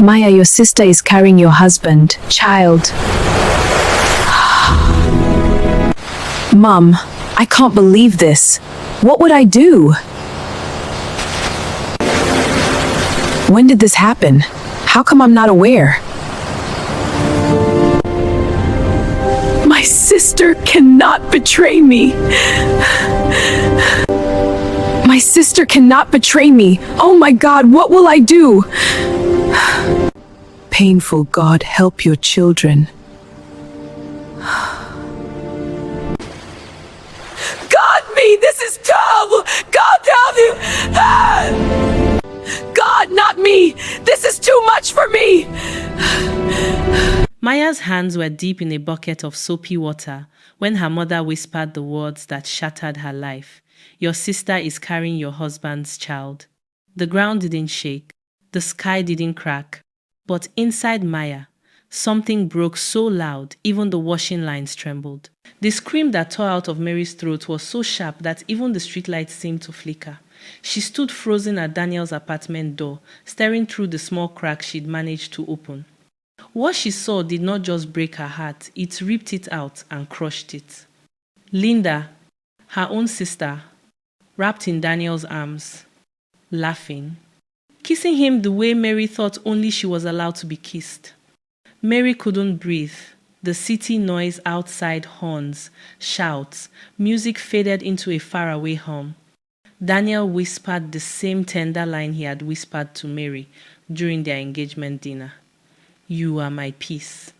Maya, your sister is carrying your husband, child. Mom, I can't believe this. What would I do? When did this happen? How come I'm not aware? My sister cannot betray me. My sister cannot betray me. Oh my God, what will I do? Painful God, help your children. God, me, this is terrible. God, help you. God, not me. This is too much for me. Maya's hands were deep in a bucket of soapy water when her mother whispered the words that shattered her life. Your sister is carrying your husband's child. The ground didn't shake. The sky didn't crack. But inside Maya, something broke so loud, even the washing lines trembled. The scream that tore out of Mary's throat was so sharp that even the streetlights seemed to flicker. She stood frozen at Daniel's apartment door, staring through the small crack she'd managed to open. What she saw did not just break her heart, it ripped it out and crushed it. Linda, her own sister, wrapped in Daniel's arms, laughing, kissing him the way Mary thought only she was allowed to be kissed. Mary couldn't breathe. The city noise outside, horns, shouts, music faded into a faraway hum. Daniel whispered the same tender line he had whispered to Mary during their engagement dinner. You are my peace.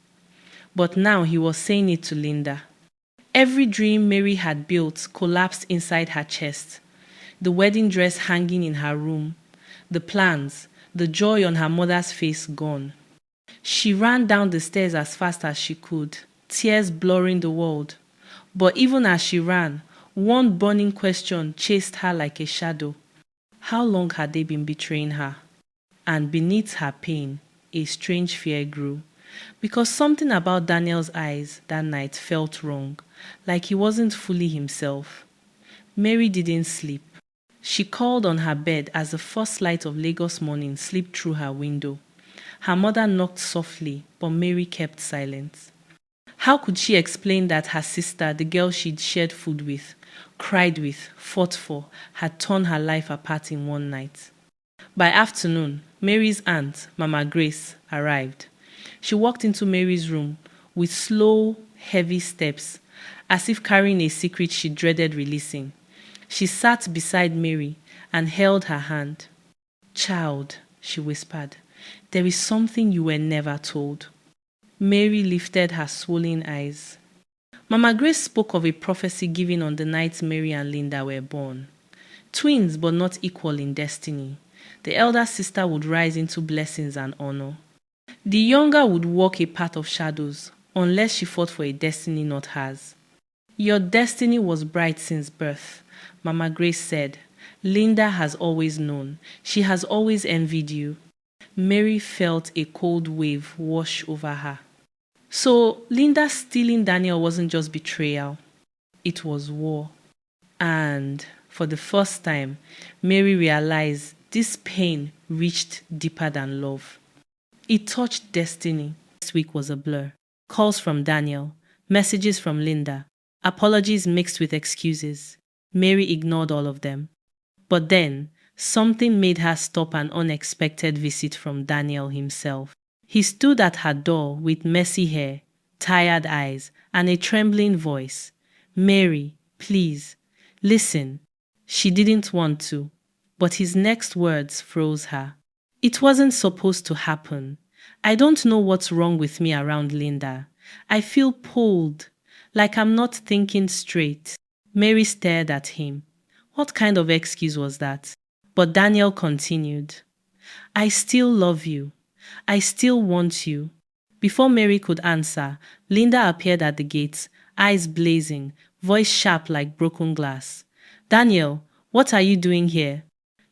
But now he was saying it to Linda. Every dream Mary had built collapsed inside her chest. The wedding dress hanging in her room, the plans, the joy on her mother's face gone. She ran down the stairs as fast as she could, tears blurring the world. But even as she ran, one burning question chased her like a shadow. How long had they been betraying her? And beneath her pain, a strange fear grew. Because something about Daniel's eyes that night felt wrong, like he wasn't fully himself. Mary didn't sleep. She called on her bed as the first light of Lagos morning slipped through her window. Her mother knocked softly, but Mary kept silent. How could she explain that her sister, the girl she'd shared food with, cried with, fought for, had torn her life apart in one night? By afternoon, Mary's aunt, Mama Grace, arrived. She walked into Mary's room with slow, heavy steps, as if carrying a secret she dreaded releasing. She sat beside Mary and held her hand. Child, she whispered, there is something you were never told. Mary lifted her swollen eyes. Mama Grace spoke of a prophecy given on the night Mary and Linda were born. Twins, but not equal in destiny. The elder sister would rise into blessings and honor. The younger would walk a path of shadows, unless she fought for a destiny not hers. Your destiny was bright since birth, Mama Grace said. Linda has always known. She has always envied you. Mary felt a cold wave wash over her. So Linda stealing Daniel wasn't just betrayal. It was war. And for the first time, Mary realized this pain reached deeper than love. It touched destiny. This week was a blur. Calls from Daniel, messages from Linda, apologies mixed with excuses. Mary ignored all of them. But then, something made her stop an unexpected visit from Daniel himself. He stood at her door with messy hair, tired eyes, and a trembling voice. Mary, please, listen. She didn't want to, but his next words froze her. It wasn't supposed to happen. I don't know what's wrong with me around Linda. I feel pulled, like I'm not thinking straight. Mary stared at him. What kind of excuse was that? But Daniel continued. I still love you. I still want you. Before Mary could answer, Linda appeared at the gate, eyes blazing, voice sharp like broken glass. Daniel, what are you doing here?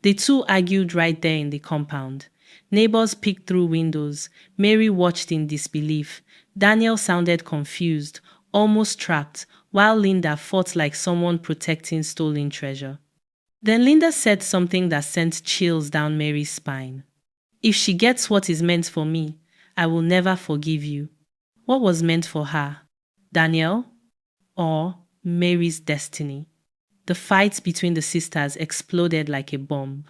The two argued right there in the compound. Neighbors peeked through windows. Mary watched in disbelief. Daniel sounded confused, almost trapped, while Linda fought like someone protecting stolen treasure. Then Linda said something that sent chills down Mary's spine. If she gets what is meant for me, I will never forgive you. What was meant for her? Daniel or Mary's destiny? The fight between the sisters exploded like a bomb.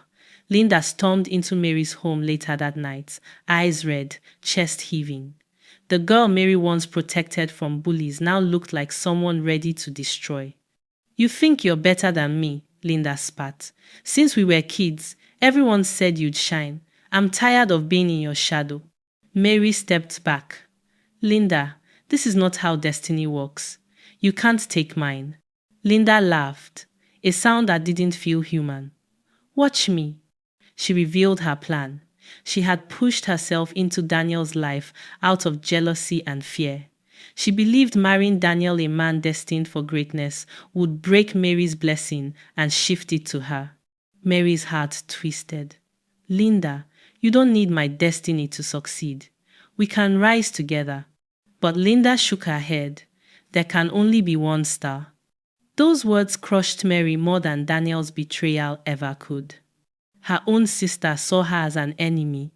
Linda stormed into Mary's home later that night, eyes red, chest heaving. The girl Mary once protected from bullies now looked like someone ready to destroy. You think you're better than me, Linda spat. Since we were kids, everyone said you'd shine. I'm tired of being in your shadow. Mary stepped back. Linda, this is not how destiny works. You can't take mine. Linda laughed, a sound that didn't feel human. Watch me. She revealed her plan. She had pushed herself into Daniel's life out of jealousy and fear. She believed marrying Daniel, a man destined for greatness, would break Mary's blessing and shift it to her. Mary's heart twisted. Linda, you don't need my destiny to succeed. We can rise together. But Linda shook her head. There can only be one star. Those words crushed Mary more than Daniel's betrayal ever could. Her own sister saw her as an enemy,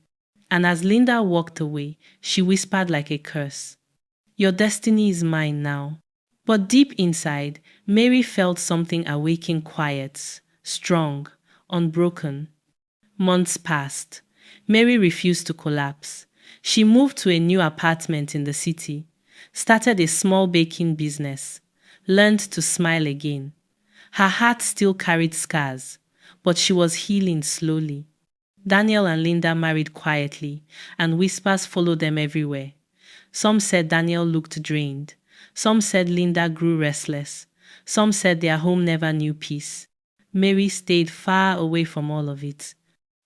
and as Linda walked away, she whispered like a curse, "Your destiny is mine now." But deep inside, Mary felt something awaken quiet, strong, unbroken. Months passed. Mary refused to collapse. She moved to a new apartment in the city, started a small baking business, learned to smile again. Her heart still carried scars, but she was healing slowly. Daniel and Linda married quietly, and whispers followed them everywhere. Some said Daniel looked drained. Some said Linda grew restless. Some said their home never knew peace. Mary stayed far away from all of it.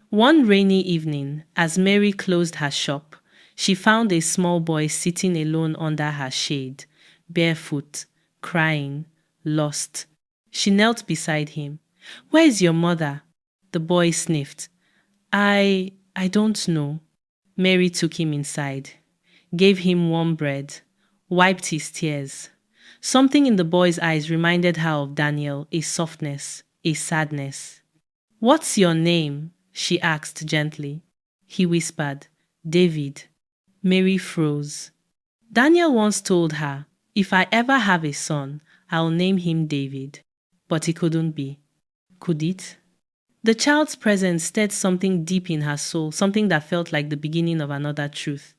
One rainy evening, as Mary closed her shop, she found a small boy sitting alone under her shade, barefoot, crying, lost. She knelt beside him. "Where is your mother?" The boy sniffed. I don't know." Mary took him inside, gave him warm bread, wiped his tears. Something in the boy's eyes reminded her of Daniel, a softness, a sadness. "What's your name?" she asked gently. He whispered, "David." Mary froze. Daniel once told her, "If I ever have a son, I'll name him David." But it couldn't be. Could it? The child's presence stirred something deep in her soul, something that felt like the beginning of another truth.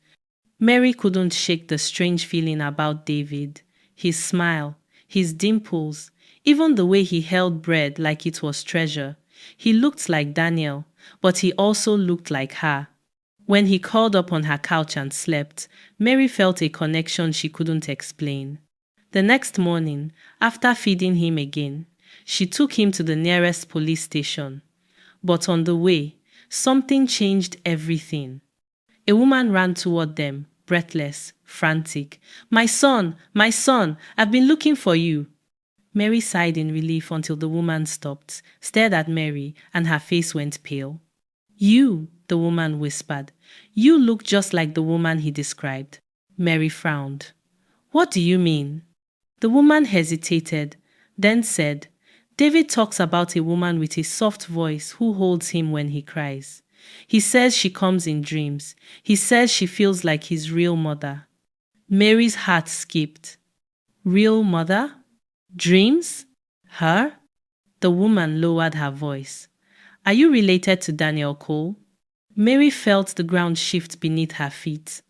Mary couldn't shake the strange feeling about David, his smile, his dimples, even the way he held bread like it was treasure. He looked like Daniel, but he also looked like her. When he curled up on her couch and slept, Mary felt a connection she couldn't explain. The next morning, after feeding him again, she took him to the nearest police station. But on the way, something changed everything. A woman ran toward them, breathless, frantic. My son, I've been looking for you." Mary sighed in relief until the woman stopped, stared at Mary, and her face went pale. "You," the woman whispered. "You look just like the woman he described." Mary frowned. "What do you mean?" The woman hesitated, then said, "David talks about a woman with a soft voice who holds him when he cries. He says she comes in dreams. He says she feels like his real mother." Mary's heart skipped. Real mother? Dreams? Her? The woman lowered her voice. "Are you related to Daniel Cole?" Mary felt the ground shift beneath her feet.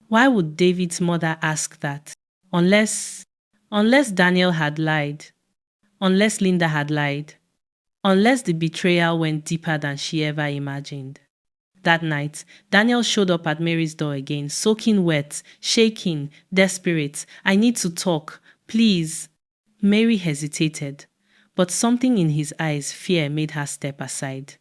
Why would David's mother ask that? Unless Daniel had lied. Unless Linda had lied. Unless the betrayal went deeper than she ever imagined. That night, Daniel showed up at Mary's door again, soaking wet, shaking, desperate. "I need to talk. Please." Mary hesitated, but something in his eyes, fear, made her step aside.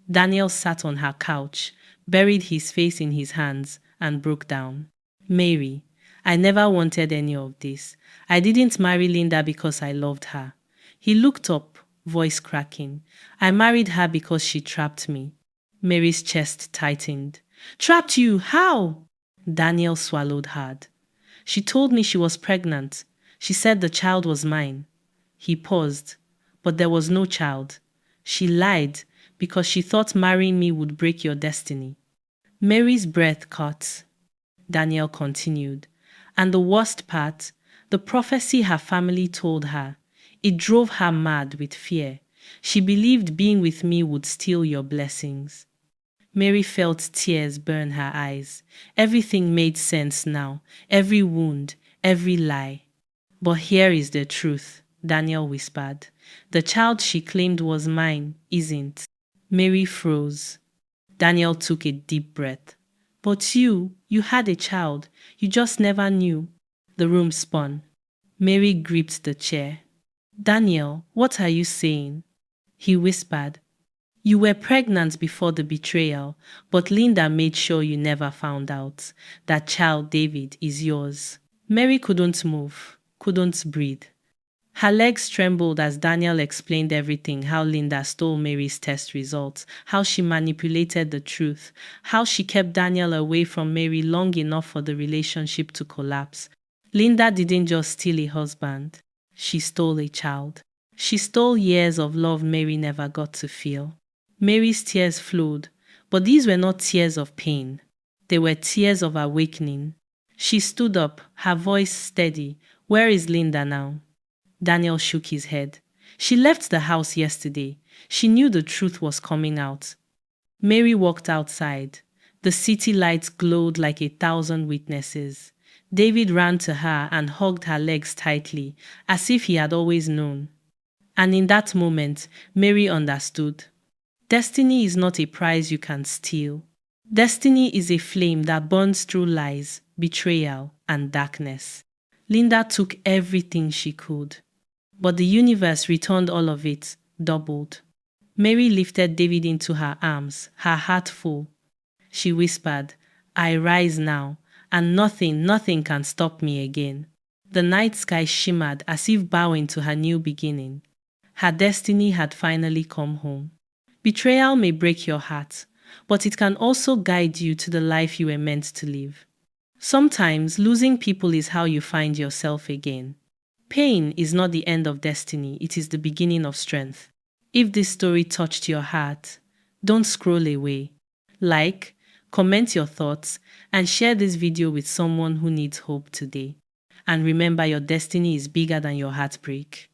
Daniel sat on her couch, buried his face in his hands, and broke down. "Mary, I never wanted any of this. I didn't marry Linda because I loved her." He looked up, voice cracking. "I married her because she trapped me." Mary's chest tightened. "Trapped you? How?" Daniel swallowed hard. "She told me she was pregnant. She said the child was mine." He paused, but there was no child. "She lied because she thought marrying me would break your destiny." Mary's breath caught. Daniel continued. And the worst part, the prophecy her family told her, it drove her mad with fear. She believed being with me would steal your blessings. Mary felt tears burn her eyes. Everything made sense now, every wound, every lie. But here is the truth, Daniel whispered. The child she claimed was mine isn't. Mary froze. Daniel took a deep breath. But you had a child. You just never knew. The room spun. Mary gripped the chair. Daniel, what are you saying? He whispered. You were pregnant before the betrayal, but Linda made sure you never found out. That child, David, is yours. Mary couldn't move, couldn't breathe. Her legs trembled as Daniel explained everything, how Linda stole Mary's test results, how she manipulated the truth, how she kept Daniel away from Mary long enough for the relationship to collapse. Linda didn't just steal a husband, she stole a child. She stole years of love Mary never got to feel. Mary's tears flowed, but these were not tears of pain. They were tears of awakening. She stood up, her voice steady. Where is Linda now? Daniel shook his head. She left the house yesterday. She knew the truth was coming out. Mary walked outside. The city lights glowed like 1,000 witnesses. David ran to her and hugged her legs tightly, as if he had always known. And in that moment, Mary understood. Destiny is not a prize you can steal. Destiny is a flame that burns through lies, betrayal, and darkness. Linda took everything she could. But the universe returned all of it, doubled. Mary lifted David into her arms, her heart full. She whispered, I rise now, and nothing can stop me again. The night sky shimmered as if bowing to her new beginning. Her destiny had finally come home. Betrayal may break your heart, but it can also guide you to the life you were meant to live. Sometimes losing people is how you find yourself again. Pain is not the end of destiny, it is the beginning of strength. If this story touched your heart, don't scroll away. Like, comment your thoughts, and share this video with someone who needs hope today. And remember, your destiny is bigger than your heartbreak.